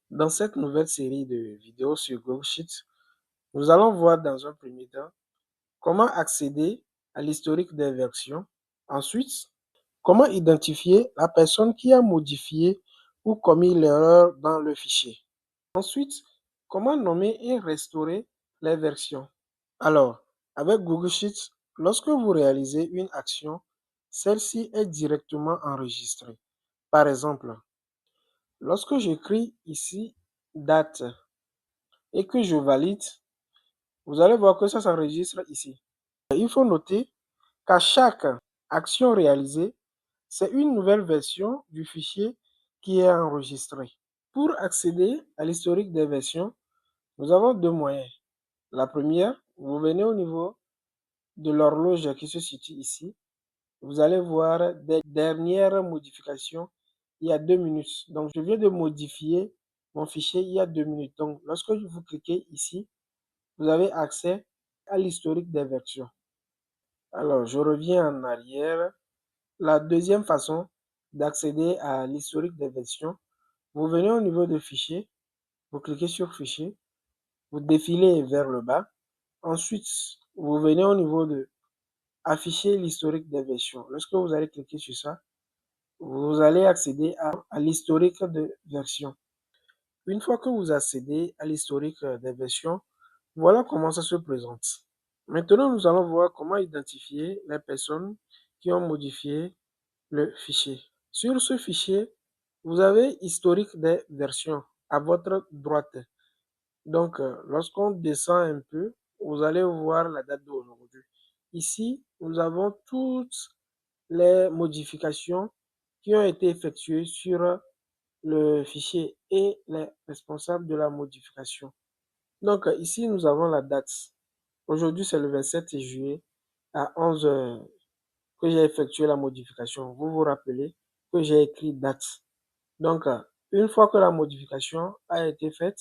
Dans cette nouvelle série de vidéos sur Google Sheets, nous allons voir dans un premier temps comment accéder à l'historique des versions. Ensuite, comment identifier la personne qui a modifié ou commis l'erreur dans le fichier. Ensuite, comment nommer et restaurer les versions. Alors, avec Google Sheets, lorsque vous réalisez une action, celle-ci est directement enregistrée. Par exemple, lorsque j'écris ici date et que je valide, vous allez voir que ça s'enregistre ici. Il faut noter qu'à chaque action réalisée, c'est une nouvelle version du fichier qui est enregistrée. Pour accéder à l'historique des versions, nous avons deux moyens. La première, vous venez au niveau de l'horloge qui se situe ici. Vous allez voir des dernières modifications il y a 2 minutes. Donc, je viens de modifier mon fichier il y a 2 minutes. Donc, lorsque vous cliquez ici, vous avez accès à l'historique des versions. Alors, je reviens en arrière. La deuxième façon d'accéder à l'historique des versions, vous venez au niveau de fichier, vous cliquez sur fichier, vous défilez vers le bas. Ensuite, vous venez au niveau de afficher l'historique des versions. Lorsque vous allez cliquer sur ça, vous allez accéder à l'historique de version. Une fois que vous accédez à l'historique des versions, voilà comment ça se présente. Maintenant, nous allons voir comment identifier les personnes qui ont modifié le fichier. Sur ce fichier, vous avez historique des versions à votre droite. Donc, lorsqu'on descend un peu, vous allez voir la date d'aujourd'hui. Ici, nous avons toutes les modifications qui ont été effectuées sur le fichier et les responsables de la modification. Donc, ici, nous avons la date. Aujourd'hui, c'est le 27 juillet à 11 h que j'ai effectué la modification. Vous vous rappelez que j'ai écrit date. Donc, une fois que la modification a été faite,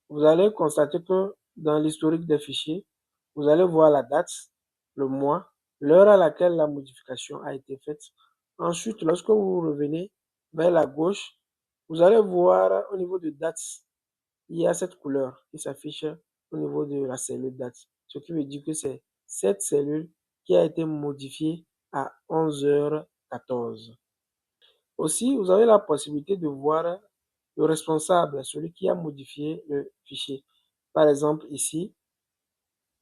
vous allez constater que dans l'historique des fichiers, vous allez voir la date, le mois, l'heure à laquelle la modification a été faite. Ensuite, lorsque vous revenez vers la gauche, vous allez voir au niveau de date, il y a cette couleur qui s'affiche au niveau de la cellule date. Ce qui veut dire que c'est cette cellule qui a été modifiée à 11h14. Aussi, vous avez la possibilité de voir le responsable, celui qui a modifié le fichier. Par exemple, ici,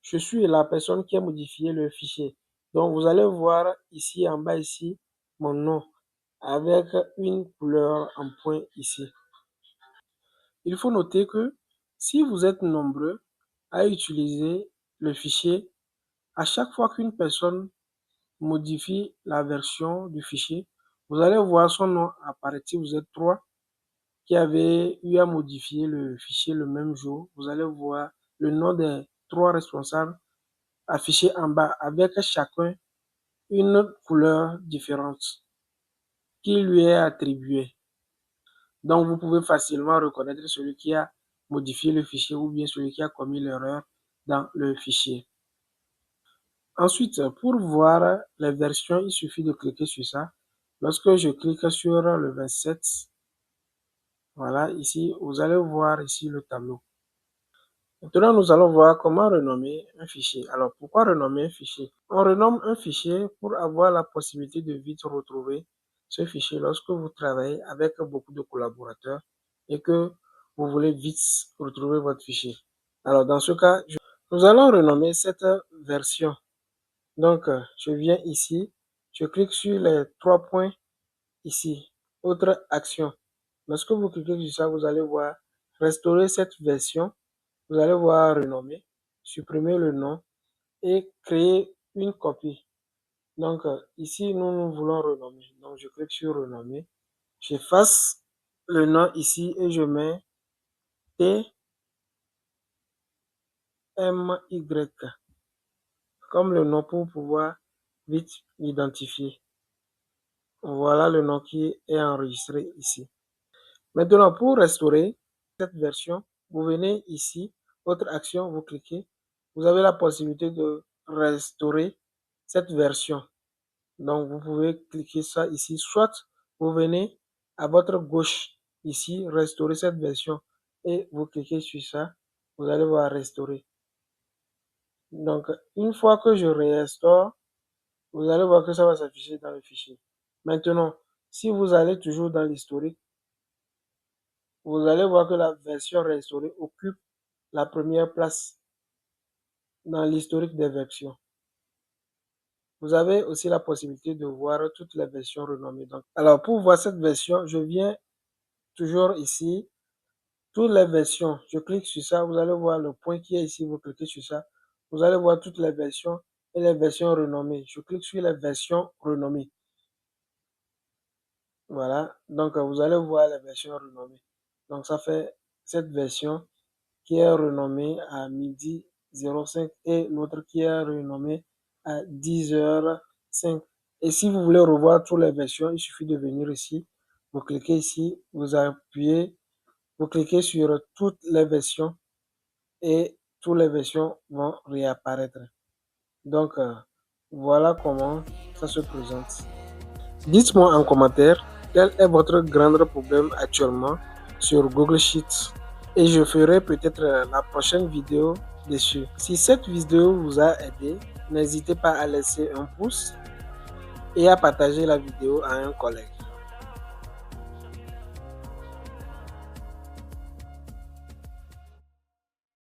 je suis la personne qui a modifié le fichier. Donc, vous allez voir ici, en bas ici, mon nom avec une couleur en point ici. Il faut noter que si vous êtes nombreux à utiliser le fichier, à chaque fois qu'une personne modifie la version du fichier, vous allez voir son nom apparaître. Si vous êtes 3 qui avez eu à modifier le fichier le même jour, vous allez voir le nom des 3 responsables affiché en bas avec chacun une couleur différente qui lui est attribuée. Donc, vous pouvez facilement reconnaître celui qui a modifié le fichier ou bien celui qui a commis l'erreur dans le fichier. Ensuite, pour voir les versions, il suffit de cliquer sur ça. Lorsque je clique sur le 27, voilà, ici, vous allez voir ici le tableau. Maintenant, nous allons voir comment renommer un fichier. Alors, pourquoi renommer un fichier? On renomme un fichier pour avoir la possibilité de vite retrouver ce fichier lorsque vous travaillez avec beaucoup de collaborateurs et que vous voulez vite retrouver votre fichier. Alors, dans ce cas, nous allons renommer cette version. Donc, je viens ici, je clique sur les 3 points ici, autre action. Lorsque vous cliquez sur ça, vous allez voir restaurer cette version. Vous allez voir renommer, supprimer le nom et créer une copie. Donc, ici, nous voulons renommer. Donc, je clique sur renommer. J'efface le nom ici et je mets TMY comme le nom pour pouvoir vite l'identifier. Voilà le nom qui est enregistré ici. Maintenant, pour restaurer cette version, vous venez ici, autre action, vous cliquez. Vous avez la possibilité de restaurer cette version. Donc, vous pouvez cliquer ça ici. Soit vous venez à votre gauche, ici, restaurer cette version et vous cliquez sur ça, vous allez voir restaurer. Donc, une fois que je restaure, vous allez voir que ça va s'afficher dans le fichier. Maintenant, si vous allez toujours dans l'historique, vous allez voir que la version restaurée occupe la première place dans l'historique des versions. Vous avez aussi la possibilité de voir toutes les versions renommées. Donc, alors, pour voir cette version, je viens toujours ici, toutes les versions. Je clique sur ça, vous allez voir le point qui est ici, vous cliquez sur ça. Vous allez voir toutes les versions et les versions renommées. Je clique sur les versions renommées. Voilà, donc vous allez voir les versions renommées. Donc ça fait cette version qui est renommée à midi 05 et l'autre qui est renommée à 10h05. Et si vous voulez revoir toutes les versions, il suffit de venir ici, vous cliquez ici, vous appuyez, vous cliquez sur toutes les versions et toutes les versions vont réapparaître. Donc voilà comment ça se présente. Dites-moi en commentaire quel est votre grand problème actuellement sur Google Sheets et je ferai peut-être la prochaine vidéo dessus. Si cette vidéo vous a aidé, n'hésitez pas à laisser un pouce et à partager la vidéo à un collègue.